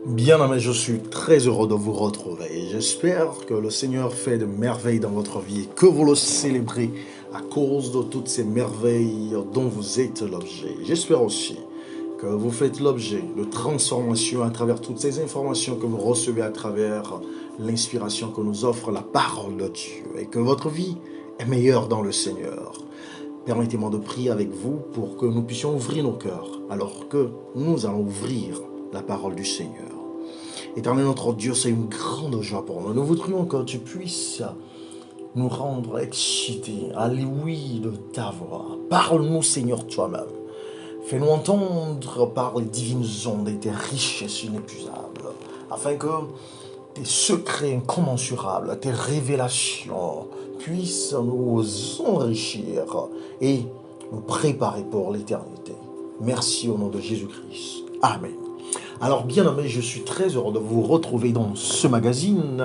Bien-aimé, je suis très heureux de vous retrouver. J'espère que le Seigneur fait de merveilles dans votre vie et que vous le célébrez à cause de toutes ces merveilles dont vous êtes l'objet. J'espère aussi que vous faites l'objet de transformation à travers toutes ces informations que vous recevez à travers l'inspiration que nous offre la parole de Dieu et que votre vie est meilleure dans le Seigneur. Permettez-moi de prier avec vous pour que nous puissions ouvrir nos cœurs alors que nous allons ouvrir la parole du Seigneur. Éternel notre Dieu, c'est une grande joie pour nous. Nous voudrions que tu puisses nous rendre excités à l'ouïe de ta voix. Parle-nous, Seigneur, toi-même. Fais-nous entendre par les divines ondes et tes richesses inépuisables, afin que tes secrets incommensurables, tes révélations puissent nous enrichir et nous préparer pour l'éternité. Merci au nom de Jésus-Christ. Amen. Alors bien aimé, je suis très heureux de vous retrouver dans ce magazine,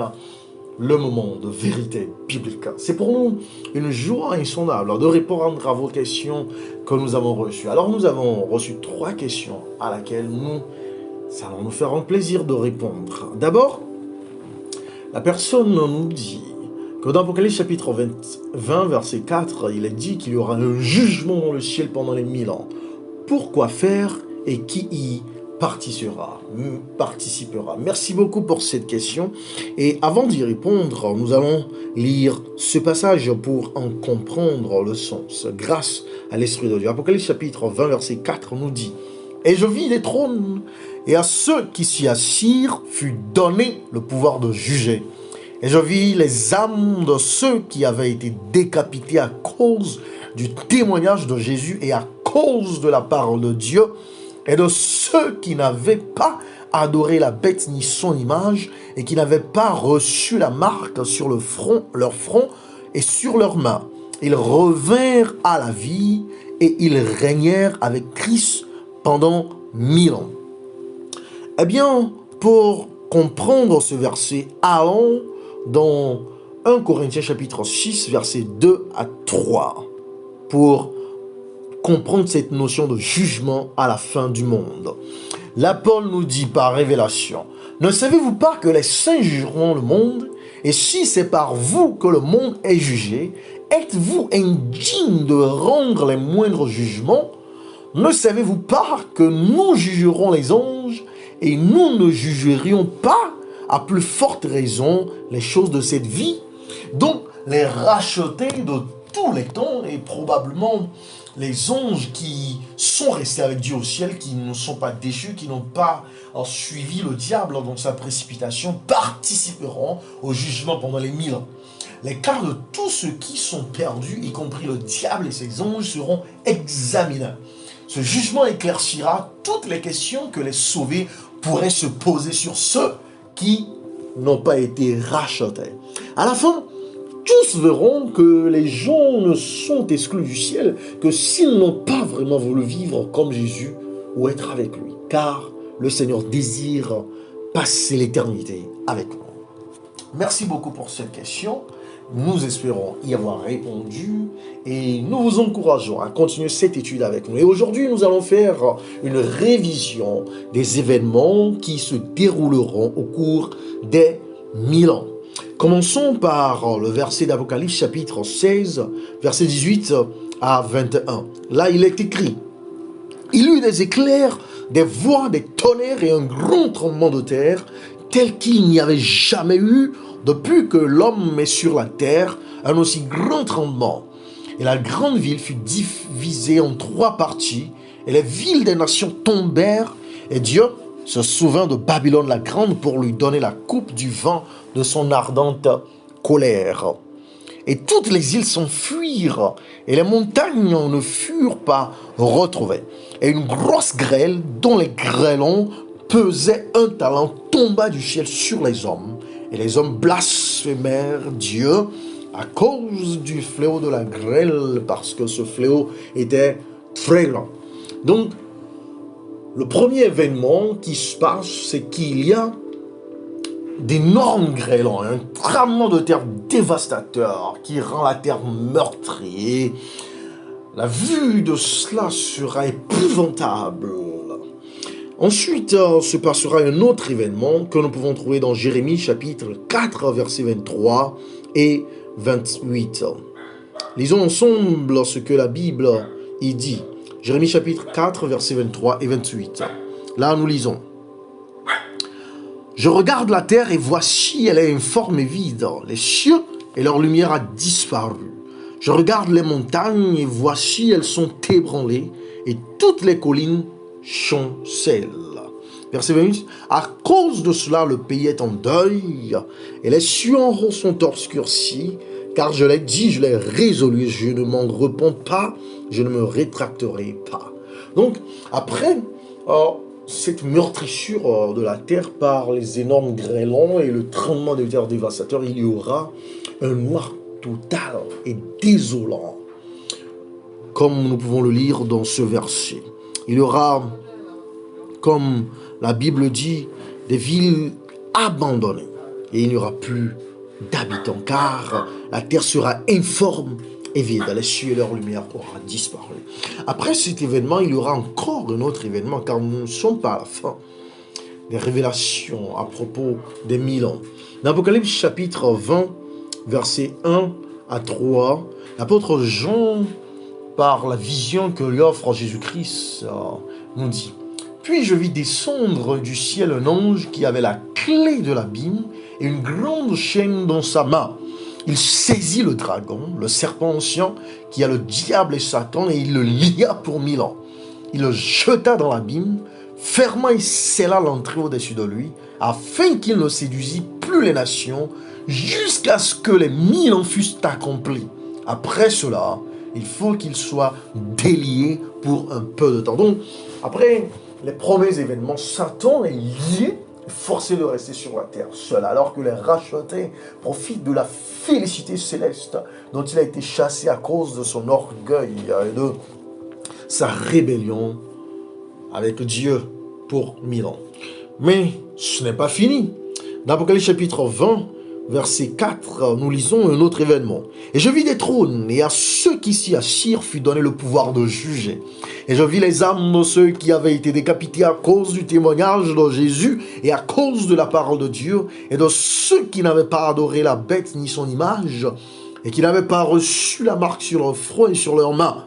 le moment de vérité biblique. C'est pour nous une joie insondable de répondre à vos questions que nous avons reçues. Alors nous avons reçu 3 questions à laquelle nous allons nous faire un plaisir de répondre. D'abord, la personne nous dit que dans Apocalypse chapitre 20, verset 4, il est dit qu'il y aura un jugement dans le ciel pendant les 1000 ans. Pourquoi faire et qui y participera. Merci beaucoup pour cette question. Et avant d'y répondre, nous allons lire ce passage pour en comprendre le sens. Grâce à l'Esprit de Dieu. Apocalypse chapitre 20, verset 4 nous dit: « Et je vis les trônes, et à ceux qui s'y assirent fut donné le pouvoir de juger. Et je vis les âmes de ceux qui avaient été décapités à cause du témoignage de Jésus et à cause de la parole de Dieu, et de ceux qui n'avaient pas adoré la bête ni son image, et qui n'avaient pas reçu la marque sur leur front et sur leurs mains. Ils revinrent à la vie, et ils régnèrent avec Christ pendant 1000 ans. » Eh bien, pour comprendre ce verset, allons dans 1 Corinthiens chapitre 6, versets 2 à 3, pour comprendre cette notion de jugement à la fin du monde. L'apôtre nous dit par révélation: « Ne savez-vous pas que les saints jugeront le monde? Et si c'est par vous que le monde est jugé, êtes-vous indigne de rendre les moindres jugements? Ne savez-vous pas que nous jugerons les anges, et nous ne jugerions pas, à plus forte raison, les choses de cette vie? » Donc, les rachetés de tous les temps, et probablement les anges qui sont restés avec Dieu au ciel, qui ne sont pas déchus, qui n'ont pas suivi le diable dans sa précipitation, participeront au jugement pendant les 1000 ans. Les cas de tous ceux qui sont perdus, y compris le diable et ses anges, seront examinés. Ce jugement éclaircira toutes les questions que les sauvés pourraient se poser sur ceux qui n'ont pas été rachetés. À la fin, tous verront que les gens ne sont exclus du ciel que s'ils n'ont pas vraiment voulu vivre comme Jésus ou être avec lui. Car le Seigneur désire passer l'éternité avec nous. Merci beaucoup pour cette question. Nous espérons y avoir répondu et nous vous encourageons à continuer cette étude avec nous. Et aujourd'hui, nous allons faire une révision des événements qui se dérouleront au cours des 1000 ans. Commençons par le verset d'Apocalypse chapitre 16, verset 18 à 21. Là, il est écrit: « Il y eut des éclairs, des voix, des tonnerres et un grand tremblement de terre, tel qu'il n'y avait jamais eu depuis que l'homme est sur la terre, un aussi grand tremblement. Et la grande ville fut divisée en 3 parties, et les villes des nations tombèrent, et Dieu se souvint de Babylone la grande pour lui donner la coupe du vin de son ardente colère. Et toutes les îles s'enfuirent, et les montagnes ne furent pas retrouvées. Et une grosse grêle, dont les grêlons pesaient 1 talent, tomba du ciel sur les hommes. Et les hommes blasphémèrent Dieu à cause du fléau de la grêle, parce que ce fléau était très grand. » Donc, le premier événement qui se passe, c'est qu'il y a d'énormes grêlons, un tremblement de terre dévastateur qui rend la terre meurtrie. La vue de cela sera épouvantable. Ensuite, se passera un autre événement que nous pouvons trouver dans Jérémie chapitre 4, versets 23 et 28. Lisons ensemble ce que la Bible y dit. Jérémie chapitre 4, versets 23 et 28. Là, nous lisons. Je regarde la terre et voici, elle est informe et vide. Les cieux et leur lumière a disparu. Je regarde les montagnes et voici, elles sont ébranlées et toutes les collines chancellent. Verset 28. À cause de cela, le pays est en deuil et les cieux en haut sont obscurcis. Car je l'ai dit, je l'ai résolu, je ne m'en repens pas, je ne me rétracterai pas. Donc, après cette meurtrissure de la terre par les énormes grêlons et le tremblement de terre dévastateur, il y aura un noir total et désolant, comme nous pouvons le lire dans ce verset. Il y aura, comme la Bible dit, des villes abandonnées et il n'y aura plus d'habitants, car la terre sera informe et vide. Les cieux et leur lumière aura disparu. Après cet événement, il y aura encore un autre événement, car nous ne sommes pas à la fin des révélations à propos des 1000 ans. Dans Apocalypse chapitre 20, versets 1 à 3, l'apôtre Jean, par la vision que lui offre Jésus-Christ, nous dit: Puis je vis descendre du ciel un ange qui avait la clé de l'abîme et une grande chaîne dans sa main. Il saisit le dragon, le serpent ancien, qui a le diable et Satan, et il le lia pour 1000 ans. Il le jeta dans l'abîme, ferma et scella l'entrée au-dessus de lui, afin qu'il ne séduisit plus les nations, jusqu'à ce que les 1000 ans fussent accomplis. Après cela, il faut qu'il soit délié pour un peu de temps. Donc, après les premiers événements, Satan est lié, forcé de rester sur la terre seul, alors que les rachetés profitent de la félicité céleste dont il a été chassé à cause de son orgueil et de sa rébellion avec Dieu pour 1000 ans. Mais ce n'est pas fini. Dans Apocalypse chapitre 20, verset 4, nous lisons un autre événement. Et je vis des trônes, et à ceux qui s'y assirent fut donné le pouvoir de juger. Et je vis les âmes de ceux qui avaient été décapités à cause du témoignage de Jésus et à cause de la parole de Dieu, et de ceux qui n'avaient pas adoré la bête ni son image, et qui n'avaient pas reçu la marque sur leur front et sur leurs mains.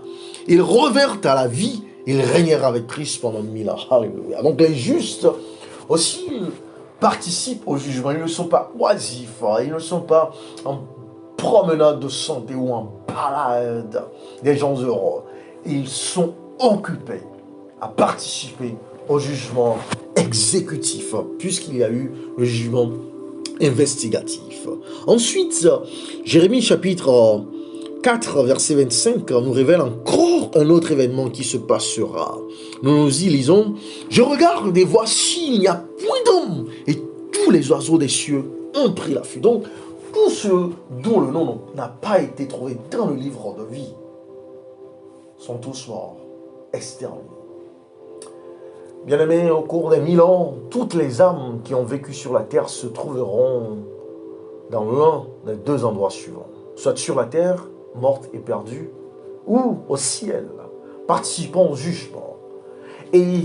Ils revinrent à la vie, ils régnèrent avec Christ pendant 1000 ans. Alléluia. Donc les justes aussi participent au jugement. Ils ne sont pas oisifs, ils ne sont pas en promenade de santé ou en balade des gens heureux. Ils sont occupés à participer au jugement exécutif, puisqu'il y a eu le jugement investigatif. Ensuite, Jérémie chapitre 4, verset 25, nous révèle encore un autre événement qui se passera. Nous y lisons: Je regarde et voici, il n'y a point d'homme, et tous les oiseaux des cieux ont pris la fuite. Donc, tous ceux dont le nom n'a pas été trouvé dans le livre de vie sont tous morts, exterminés. Bien-aimés, au cours des 1000 ans, toutes les âmes qui ont vécu sur la terre se trouveront dans l'un des deux endroits suivants. Soit sur la terre, morte et perdue, ou au ciel, participant au jugement. Et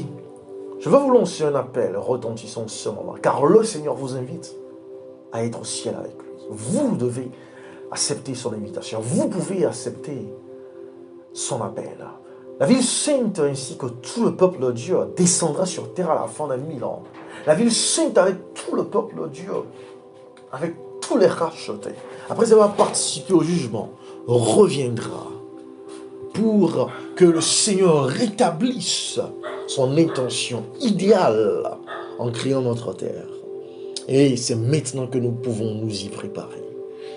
je veux vous lancer un appel retentissant ce moment, car le Seigneur vous invite à être au ciel avec lui. Vous devez accepter son invitation. Vous pouvez accepter son appel. La ville sainte ainsi que tout le peuple de Dieu descendra sur terre à la fin des 1000 ans. La ville sainte avec tout le peuple de Dieu, avec tous les rachetés, après avoir participé au jugement, reviendra pour que le Seigneur rétablisse son intention idéale en créant notre terre. Et c'est maintenant que nous pouvons nous y préparer.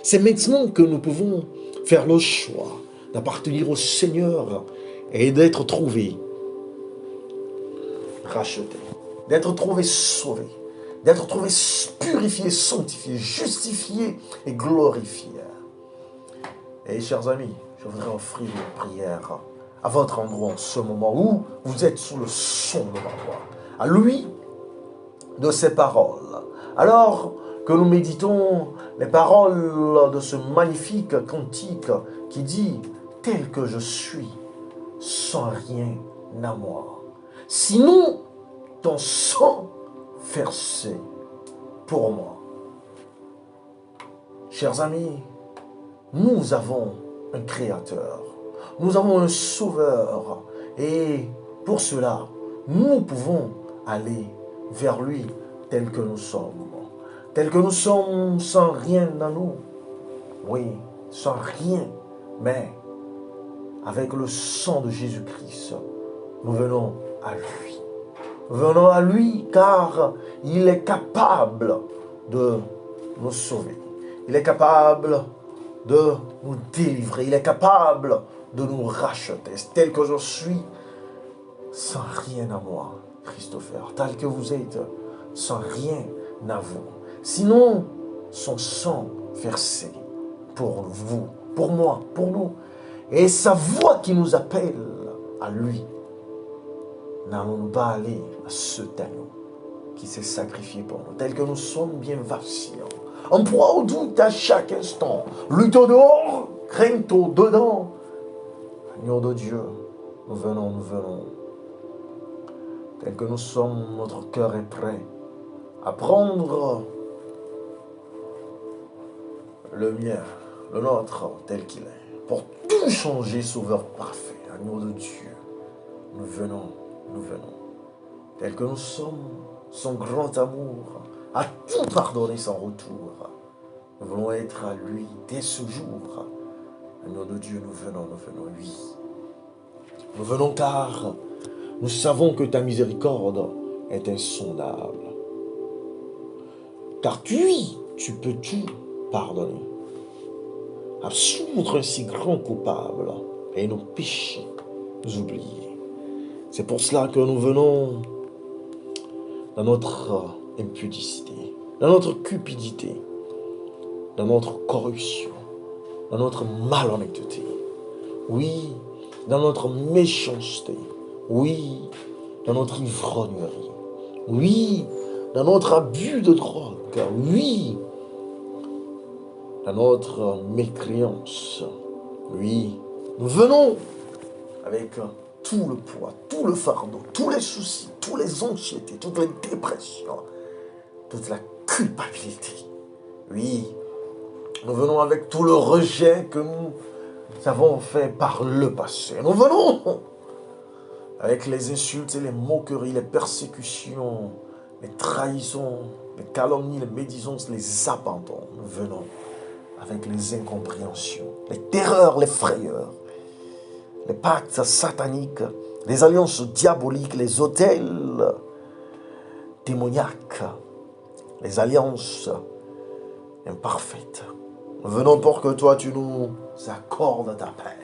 C'est maintenant que nous pouvons faire le choix d'appartenir au Seigneur et d'être trouvés rachetés, d'être trouvés sauvés, d'être trouvés purifiés, sanctifiés, justifiés et glorifiés. Et chers amis, je voudrais offrir une prière à votre endroit en ce moment où vous êtes sous le son de ma voix, à lui de ses paroles. Alors que nous méditons les paroles de ce magnifique cantique qui dit « Tel que je suis, sans rien à moi. Sinon, ton sang versé pour moi. Chers amis, nous avons un Créateur, nous avons un Sauveur, et pour cela, nous pouvons aller vers lui tel que nous sommes sans rien en nous, oui, sans rien, mais avec le sang de Jésus-Christ, nous venons à lui. Nous venons à lui car il est capable de nous sauver. Il est capable de nous délivrer. Il est capable de nous racheter. Tel que je suis, sans rien à moi, Christopher. Tel que vous êtes, sans rien à vous. Sinon, son sang versé pour vous, pour moi, pour nous. Et sa voix qui nous appelle à lui. N'allons-nous pas aller à ce agneau qui s'est sacrifié pour nous, tel que nous sommes bien vacillants, en proie au doute à chaque instant, lutte au dehors, crainte au dedans. Agneau de Dieu, nous venons, tel que nous sommes, notre cœur est prêt à prendre le mien, le nôtre, tel qu'il est, pour tout changer, sauveur parfait, agneau de Dieu. Nous venons, tel que nous sommes, son grand amour, à tout pardonner sans retour. Nous voulons être à lui dès ce jour. Agneau de Dieu, nous venons, oui. Nous venons car nous savons que ta miséricorde est insondable. Car tu peux tout pardonner. Absoudre un si grand coupable et nos péchés oubliés. C'est pour cela que nous venons dans notre impudicité, dans notre cupidité, dans notre corruption, dans notre malhonnêteté, oui, dans notre méchanceté, oui, dans notre ivrognerie, oui, dans notre abus de drogue, oui, dans notre mécréance, oui, nous venons avec tout le poids, tout le fardeau, tous les soucis, toutes les anxiétés, toutes les dépressions, toute la culpabilité. Oui, nous venons avec tout le rejet que nous avons fait par le passé. Nous venons avec les insultes et les moqueries, les persécutions, les trahisons, les calomnies, les médisances, les abandons. Nous venons avec les incompréhensions, les terreurs, les frayeurs, les pactes sataniques, les alliances diaboliques, les autels démoniaques, les alliances imparfaites. Nous venons pour que toi, tu nous accordes ta paix,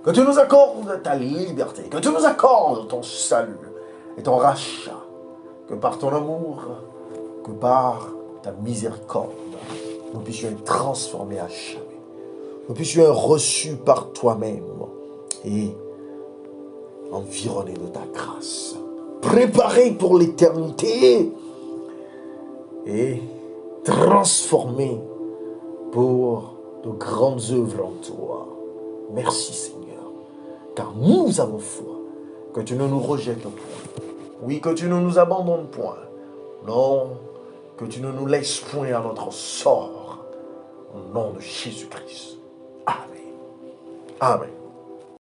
que tu nous accordes ta liberté, que tu nous accordes ton salut et ton rachat, que par ton amour, que par ta miséricorde, nous puissions être transformés à jamais. Nous puissions être reçus par toi-même et environnés de ta grâce, préparés pour l'éternité et transformés pour de grandes œuvres en toi. Merci Seigneur, car nous avons foi que tu ne nous rejettes point. Oui, que tu ne nous abandonnes point. Non, que tu ne nous laisses point à notre sort. Au nom de Jésus-Christ. Amen. Amen.